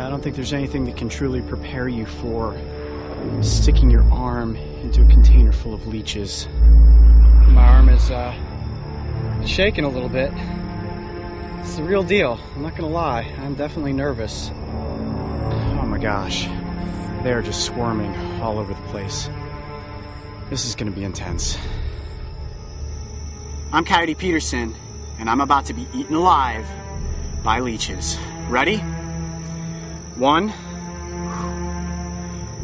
I don't think there's anything that can truly prepare you for sticking your arm into a container full of leeches. My arm is shaking a little bit. It's the real deal. I'm not gonna lie. I'm definitely nervous. Oh my gosh. They're just swarming all over the place. This is gonna be intense. I'm Coyote Peterson, and I'm about to be eaten alive by leeches. Ready? 1,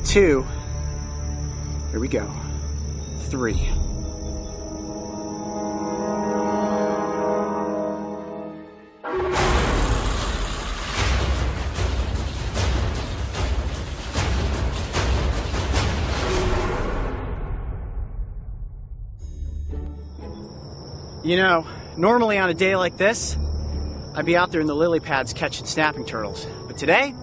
2, here we go, 3. You know, normally on a day like this, I'd be out there in the lily pads catching snapping turtles. But today,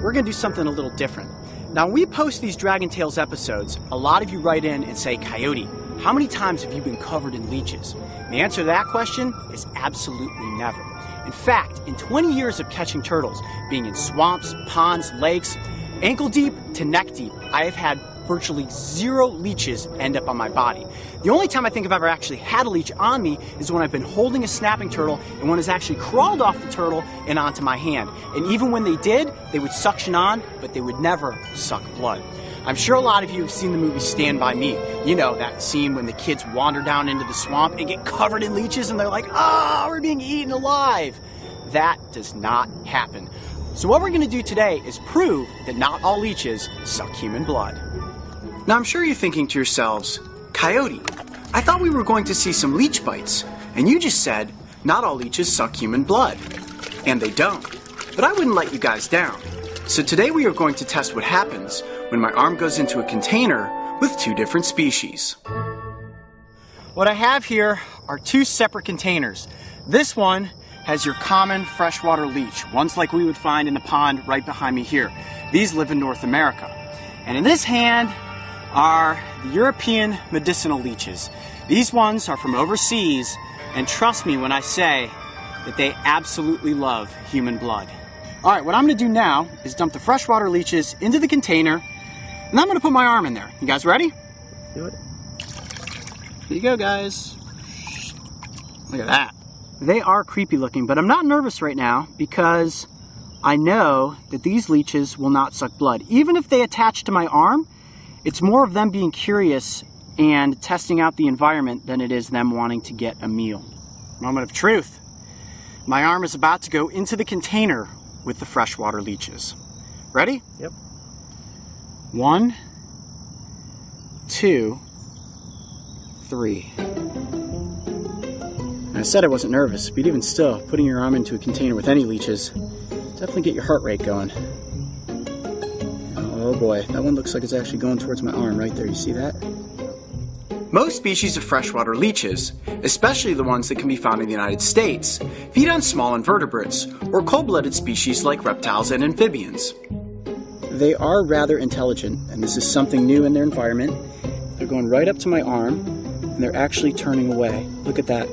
we're gonna do something a little different. Now, when we post these Dragon Tales episodes, a lot of you write in and say, Coyote, how many times have you been covered in leeches? And the answer to that question is absolutely never. In fact, in 20 years of catching turtles, being in swamps, ponds, lakes, ankle deep to neck deep, I have had virtually 0 leeches end up on my body. The only time I think I've ever actually had a leech on me is when I've been holding a snapping turtle and one has actually crawled off the turtle and onto my hand. And even when they did, they would suction on, but they would never suck blood. I'm sure a lot of you have seen the movie Stand By Me. You know, that scene when the kids wander down into the swamp and get covered in leeches and they're like, ah, we're being eaten alive. That does not happen. So what we're gonna do today is prove that not all leeches suck human blood. Now I'm sure you're thinking to yourselves, Coyote, I thought we were going to see some leech bites, and you just said not all leeches suck human blood. And they don't. But I wouldn't let you guys down. So today we are going to test what happens when my arm goes into a container with 2 different species. What I have here are 2 separate containers. This one has your common freshwater leech, ones like we would find in the pond right behind me here. These live in North America. And in this hand are the European medicinal leeches. These ones are from overseas, and trust me when I say that they absolutely love human blood. All right, what I'm gonna do now is dump the freshwater leeches into the container, and I'm gonna put my arm in there. You guys ready? Let's do it. Here you go, guys. Look at that. They are creepy looking, but I'm not nervous right now because I know that these leeches will not suck blood. Even if they attach to my arm, it's more of them being curious and testing out the environment than it is them wanting to get a meal. Moment of truth. My arm is about to go into the container with the freshwater leeches. Ready? Yep. 1, 2, 3. I said I wasn't nervous, but even still, putting your arm into a container with any leeches definitely get your heart rate going. Oh boy, that one looks like it's actually going towards my arm right there. You see that? Most species of freshwater leeches, especially the ones that can be found in the United States, feed on small invertebrates or cold-blooded species like reptiles and amphibians. They are rather intelligent, and this is something new in their environment. They're going right up to my arm, and they're actually turning away. Look at that.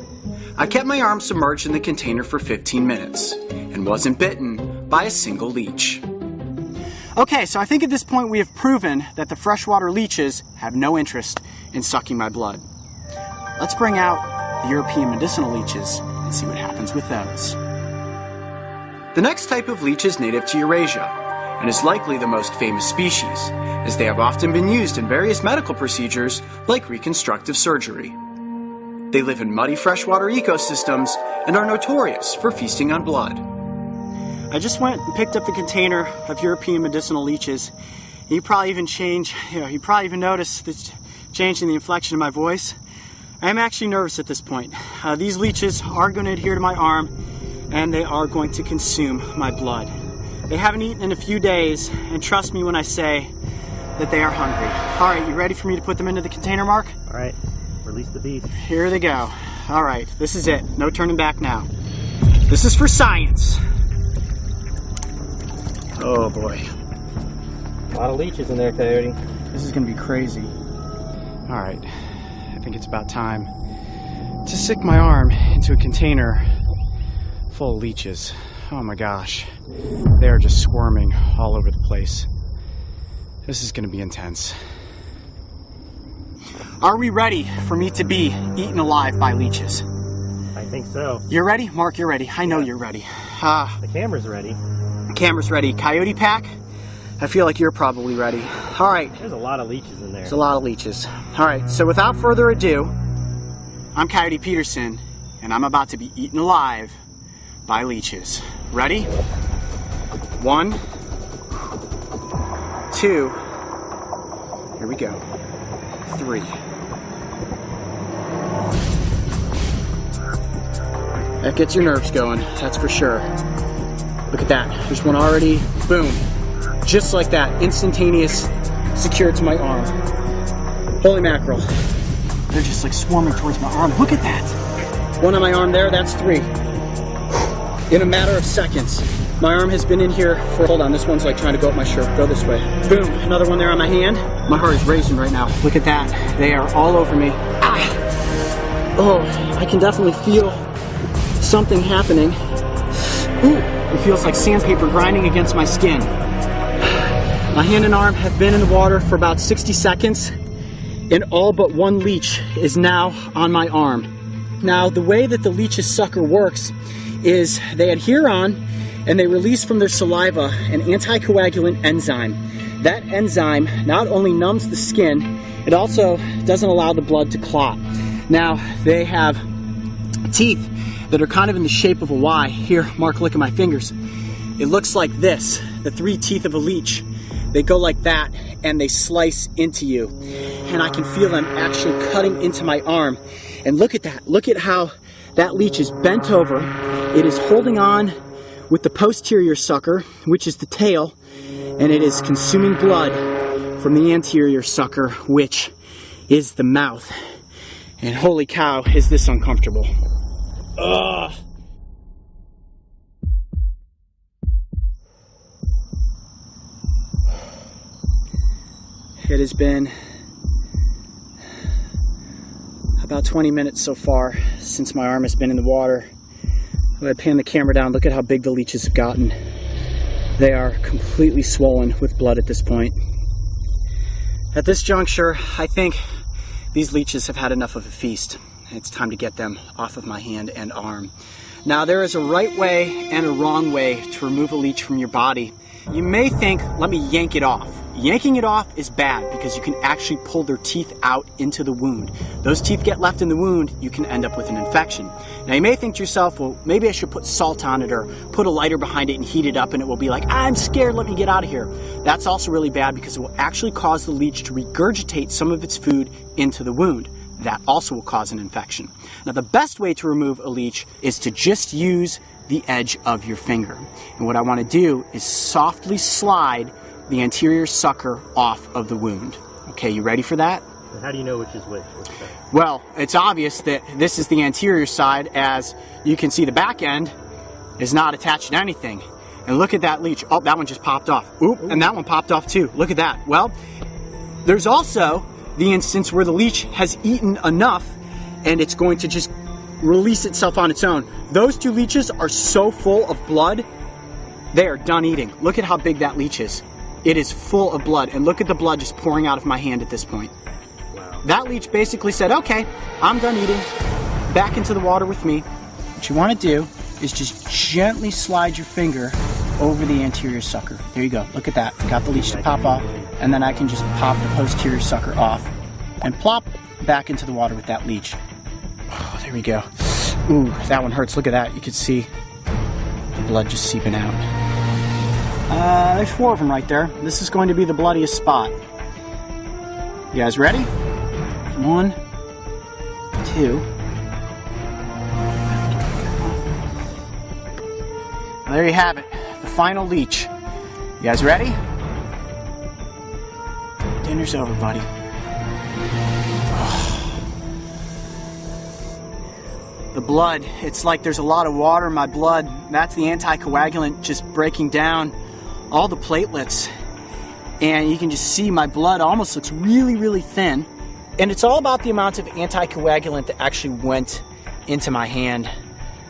I kept my arm submerged in the container for 15 minutes and wasn't bitten by a single leech. Okay, so I think at this point we have proven that the freshwater leeches have no interest in sucking my blood. Let's bring out the European medicinal leeches and see what happens with those. The next type of leech is native to Eurasia and is likely the most famous species, as they have often been used in various medical procedures like reconstructive surgery. They live in muddy freshwater ecosystems and are notorious for feasting on blood. I just went and picked up the container of European medicinal leeches. You probably even noticed the change in the inflection of my voice. I am actually nervous at this point. These leeches are going to adhere to my arm, and they are going to consume my blood. They haven't eaten in a few days, and trust me when I say that they are hungry. All right, you ready for me to put them into the container, Mark? All right, release the beast. Here they go. All right, this is it. No turning back now. This is for science. Oh boy. A lot of leeches in there, Coyote. This is gonna be crazy. All right, I think it's about time to stick my arm into a container full of leeches. Oh my gosh. They are just squirming all over the place. This is gonna be intense. Are we ready for me to be eaten alive by leeches? I think so. You're ready? Mark, you're ready. I know you're ready. The camera's ready. Camera's ready. Coyote pack? I feel like you're probably ready. All right. There's a lot of leeches in there. There's a lot of leeches. All right, so without further ado, I'm Coyote Peterson, and I'm about to be eaten alive by leeches. Ready? 1, 2, here we go, 3. That gets your nerves going, that's for sure. Look at that, there's one already, boom. Just like that, instantaneous, secured to my arm. Holy mackerel. They're just like swarming towards my arm. Look at that. One on my arm there, that's 3. In a matter of seconds. My arm has been in here for, hold on, this one's like trying to go up my shirt. Go this way. Boom, another one there on my hand. My heart is racing right now. Look at that. They are all over me. Ah. Oh, I can definitely feel something happening. Ooh, it feels like sandpaper grinding against my skin. My hand and arm have been in the water for about 60 seconds, and all but one leech is now on my arm. Now, the way that the leech's sucker works is they adhere on and they release from their saliva an anticoagulant enzyme. That enzyme not only numbs the skin, it also doesn't allow the blood to clot. Now, they have teeth that are kind of in the shape of a Y. Here, Mark, look at my fingers. It looks like this, the 3 teeth of a leech. They go like that and they slice into you. And I can feel them actually cutting into my arm. And look at that. Look at how that leech is bent over. It is holding on with the posterior sucker, which is the tail, and it is consuming blood from the anterior sucker, which is the mouth. And holy cow, is this uncomfortable. Ugh. It has been about 20 minutes so far since my arm has been in the water. If I pan the camera down, look at how big the leeches have gotten. They are completely swollen with blood at this point. At this juncture, I think these leeches have had enough of a feast. It's time to get them off of my hand and arm. Now, there is a right way and a wrong way to remove a leech from your body. You may think, let me yank it off. Yanking it off is bad because you can actually pull their teeth out into the wound. Those teeth get left in the wound, you can end up with an infection. Now, you may think to yourself, well, maybe I should put salt on it or put a lighter behind it and heat it up and it will be like, I'm scared, let me get out of here. That's also really bad because it will actually cause the leech to regurgitate some of its food into the wound. That also will cause an infection. Now, the best way to remove a leech is to just use the edge of your finger. And what I want to do is softly slide the anterior sucker off of the wound. Okay, you ready for that? How do you know which is which? Well, it's obvious that this is the anterior side, as you can see the back end is not attached to anything. And look at that leech. Oh, that one just popped off. Oop, and that one popped off too. Look at that. Well, there's also the instance where the leech has eaten enough and it's going to just release itself on its own. Those 2 leeches are so full of blood, they are done eating. Look at how big that leech is. It is full of blood, and look at the blood just pouring out of my hand at this point. Wow. That leech basically said, okay, I'm done eating, back into the water with me. What you want to do is just gently slide your finger over the anterior sucker. There you go, look at that. Got the leech to pop off, and then I can just pop the posterior sucker off and plop back into the water with that leech. Oh, there we go. Ooh, that one hurts. Look at that. You can see the blood just seeping out. There's 4 of them right there. This is going to be the bloodiest spot. You guys ready? 1, 2. Well, there you have it. The final leech. You guys ready? Dinner's over, buddy. The blood, it's like there's a lot of water in my blood. That's the anticoagulant just breaking down all the platelets. And you can just see my blood almost looks really, really thin. And it's all about the amount of anticoagulant that actually went into my hand.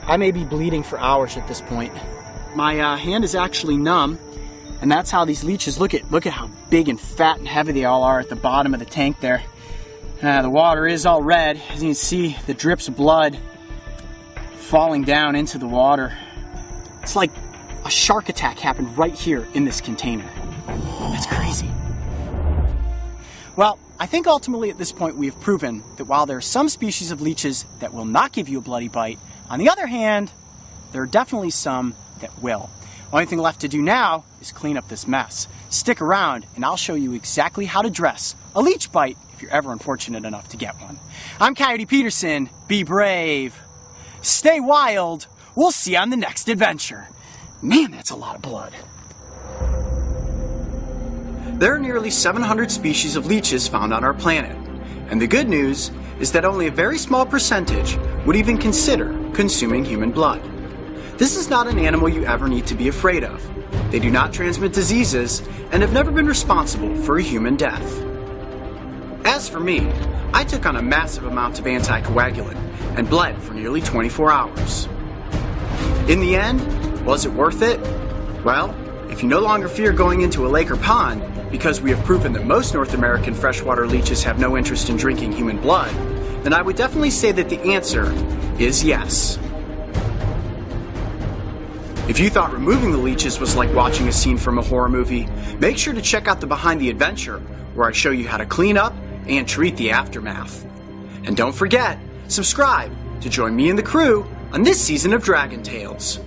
I may be bleeding for hours at this point. my hand is actually numb, and that's how these leeches, look at how big and fat and heavy they all are at the bottom of the tank there. The water is all red. As you can see, the drips of blood falling down into the water. It's like a shark attack happened right here in this container. That's crazy. Well, I think ultimately at this point we have proven that while there are some species of leeches that will not give you a bloody bite, on the other hand, there are definitely some that will. Only thing left to do now is clean up this mess. Stick around and I'll show you exactly how to dress a leech bite if you're ever unfortunate enough to get one. I'm Coyote Peterson. Be brave. Stay wild. We'll see you on the next adventure. Man, that's a lot of blood. There are nearly 700 species of leeches found on our planet, and the good news is that only a very small percentage would even consider consuming human blood. This is not an animal you ever need to be afraid of. They do not transmit diseases and have never been responsible for a human death. As for me, I took on a massive amount of anticoagulant and bled for nearly 24 hours. In the end, was it worth it? Well, if you no longer fear going into a lake or pond, because we have proven that most North American freshwater leeches have no interest in drinking human blood, then I would definitely say that the answer is yes. If you thought removing the leeches was like watching a scene from a horror movie, make sure to check out the Behind the Adventure, where I show you how to clean up and treat the aftermath. And don't forget, subscribe to join me and the crew on this season of Dragon Tales.